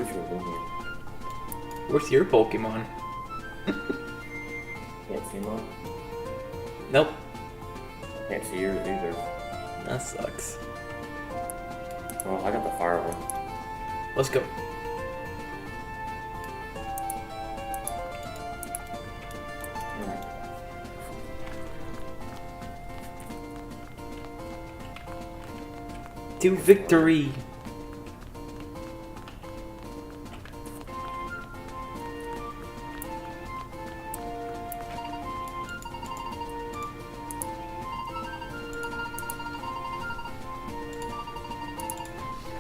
wish you were loomian. Where's your Pokemon? Can't see mine. Nope. Can't see yours either. That sucks. Well, I got the fire one. Let's go. To victory!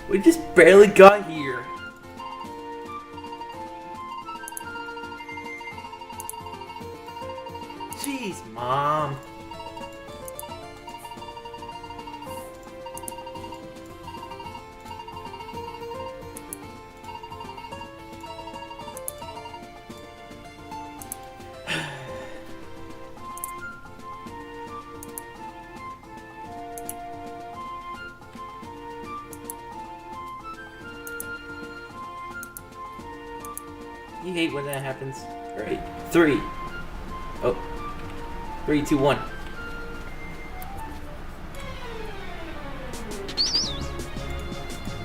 We just barely got here. Jeez, Mom. You hate when that happens. Alright, 3. Oh. 3, 2, 1.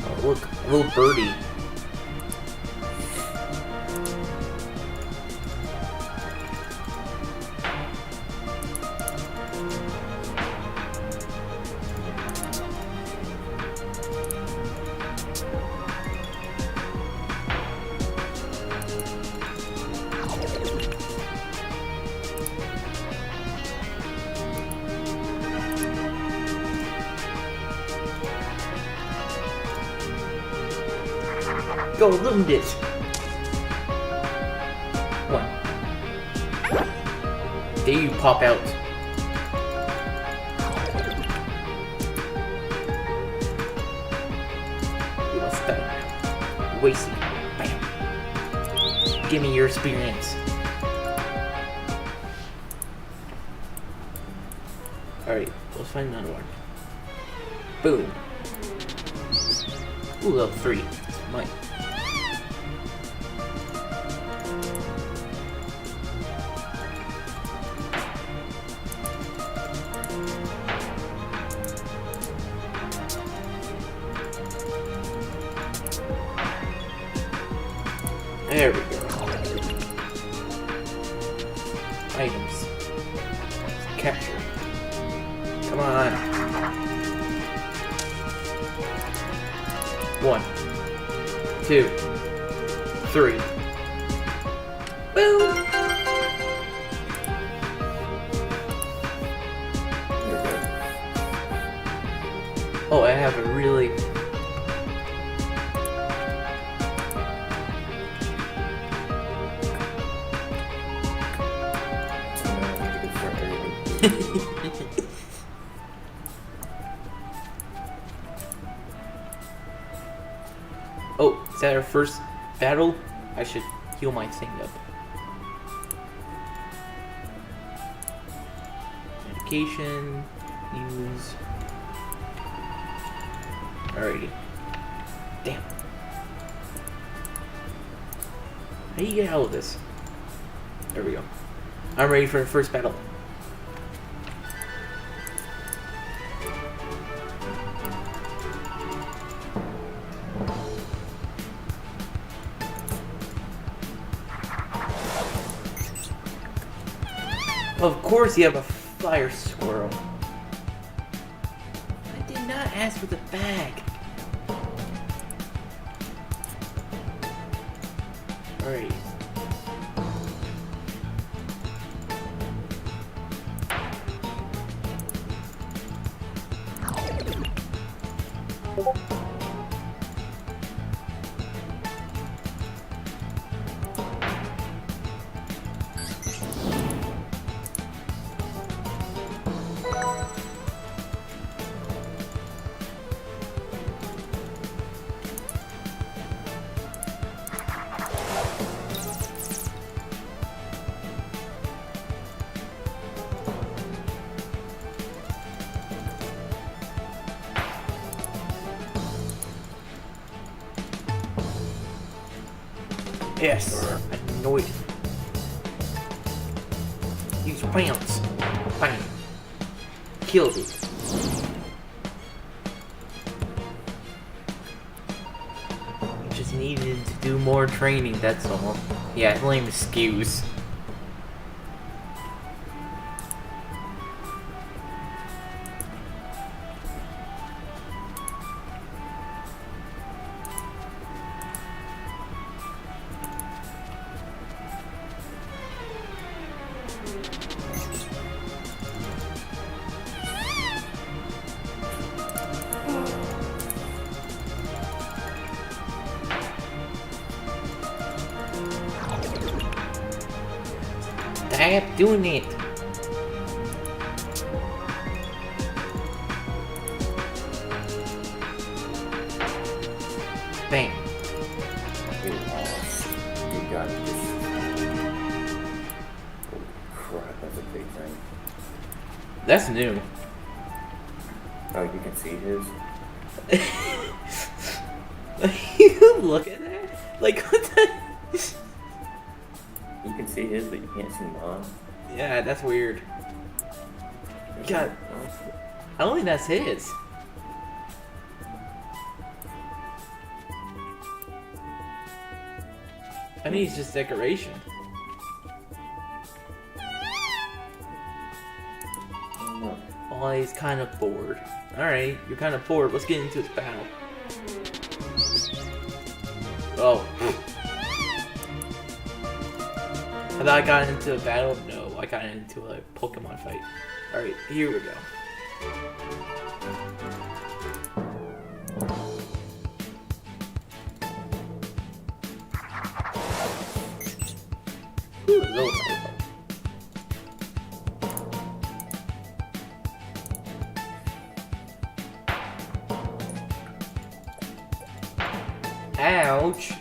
Oh, look, a little birdie. Go, loomed it. 1. There you pop out. You must die now. Wasting. Bam. Give me your experience. Alright, let's find another one. Boom. Ooh, level 3. Mine. There we go. Items. Capture. Come on. 1, 2, 3. Boom! Oh, I have a really... Oh, is that our first battle? I should heal my thing up. Medication, use. Alrighty. Damn. How do you get out of this? There we go. I'm ready for the first battle. Of course you have a fire squirrel. I did not ask for the bag. Alright. Yes. I know it. Use your pants. Bang. Killed it. Just needed to do more training, that's all. Yeah, lame excuse. Stop doing it. Bang. You got this. Holy crap, that's a big thing. That's new. Oh, you can see his? You look at that? Like, what the? You can see his, but you can't see mine. Yeah, that's weird. God. I don't think that's his. I think it's just decoration. Oh, he's kind of bored. Alright, you're kind of bored. Let's get into this battle. Oh. I thought I got into a battle. No, I got into a Pokemon fight. Alright, here we go. Ooh, low cycle. Ouch.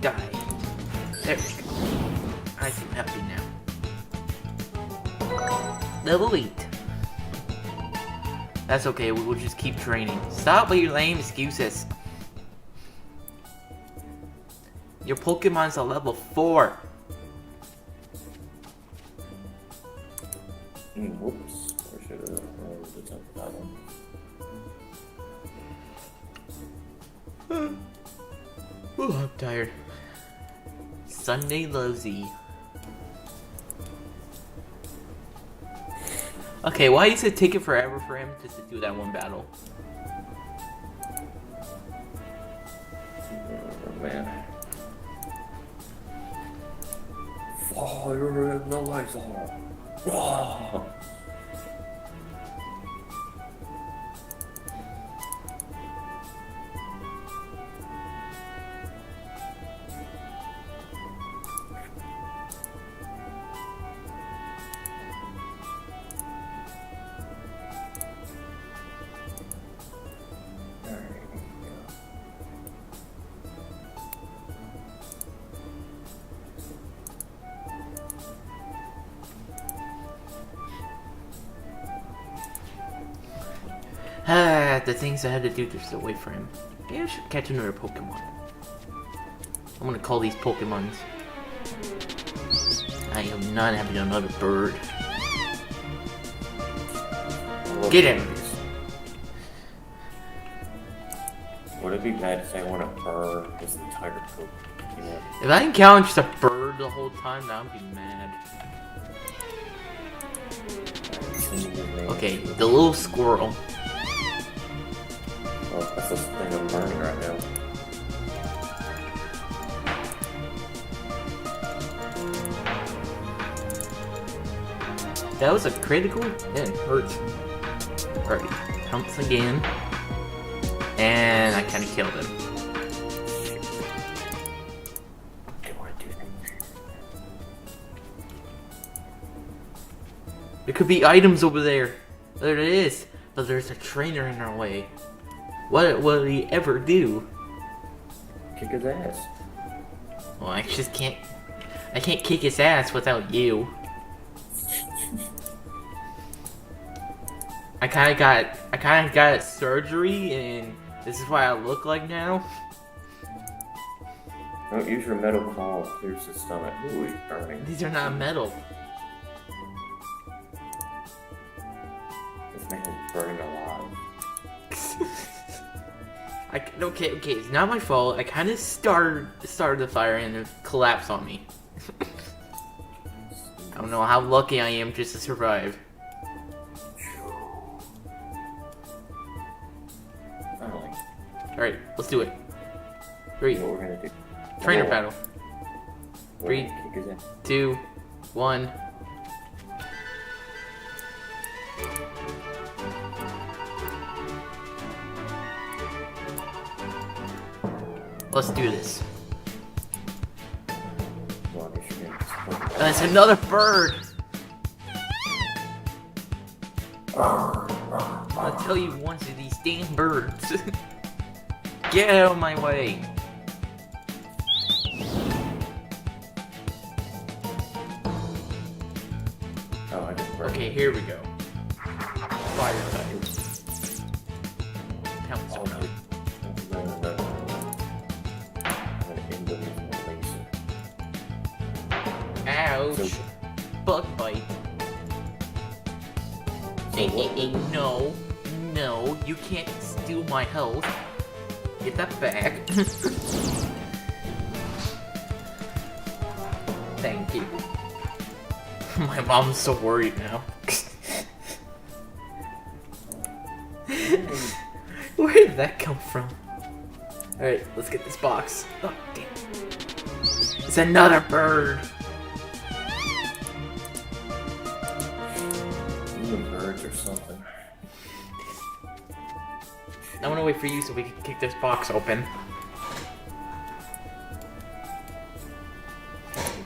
Die. There we go. I feel happy now. Level 8. That's okay, we will just keep training. Stop with your lame excuses. Your Pokemon's a level 4. Whoops. I should have attempted that one. Ooh, I'm tired. Sunday Lozy. Okay, why does it take it forever for him just to do that one battle? Oh, man. Fire in the laser. Oh. The things I had to do just to wait for him. Maybe I should catch another Pokemon. I'm gonna call these Pokemons. I am not having another bird. Get him! Would it be bad if I want to purr this entire poop? You know? If I encounter just a bird the whole time, then I'd be mad. Okay, the little squirrel. Oh, that's the thing I'm burning right now. That was a critical? Yeah, it hurts. Alright, pounce again. And I kinda killed him. There could be items over there. There it is. But there's a trainer in our way. What will he ever do? Kick his ass. Well, I just can't. I can't kick his ass without you. I kinda got surgery and This is what I look like now? Don't use your metal claw. Here's the stomach. Ooh, he's burning. These are not metal. This man is burning alive. Okay, it's not my fault. I kind of started the fire and it collapsed on me. I don't know how lucky I am just to survive. Finally. Alright, let's do it. 3. What we're gonna do? Trainer battle. We're 3, gonna kick his ass. 2, 1. Let's do this. Come on, you should get this. That's another bird! I'll tell you once of these damn birds. Get out of my way. Oh, I just burned. Okay, here we go. Fire type. Pounce Oh, on no. up. No. I'm gonna end up using a laser. Ouch! So- Bug bite. Hey, no. No, you can't steal my health. Get that back. Thank you. My mom's so worried now. Where did that come from? Alright, let's get this box. Oh, damn. It's another bird. Even birds or something. I want to wait for you so we can kick this box open.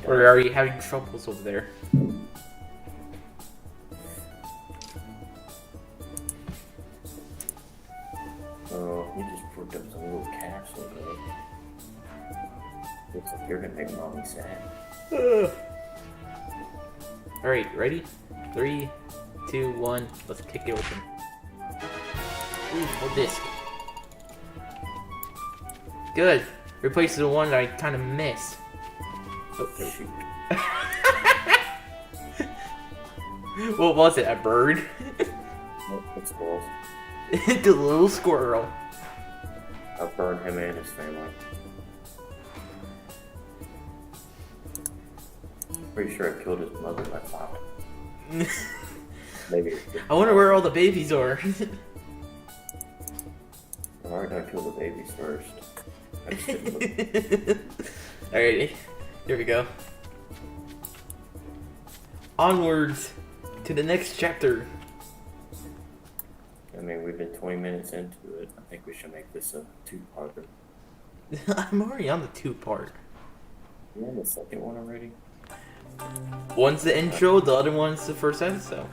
Or are you having troubles over there? Oh, we just put up some little capsule though. Looks like you're gonna make mommy sad. Alright, ready? 3, 2, 1, let's kick it open. Ooh, full disc. Good. Replaces the one that I kind of missed. Oh, Shoot. what was it? A bird? Nope, it's squirrels. The little squirrel. I burned him and his family. Pretty sure I killed his mother by fire. Maybe. I wonder where all the babies are. Alright, I kill the babies first. Alrighty, here we go. Onwards to the next chapter. I mean, we've been 20 minutes into it. I think we should make this a two-parter. I'm already on the 2-part. You on the second one already? One's the intro, the other one's the first episode.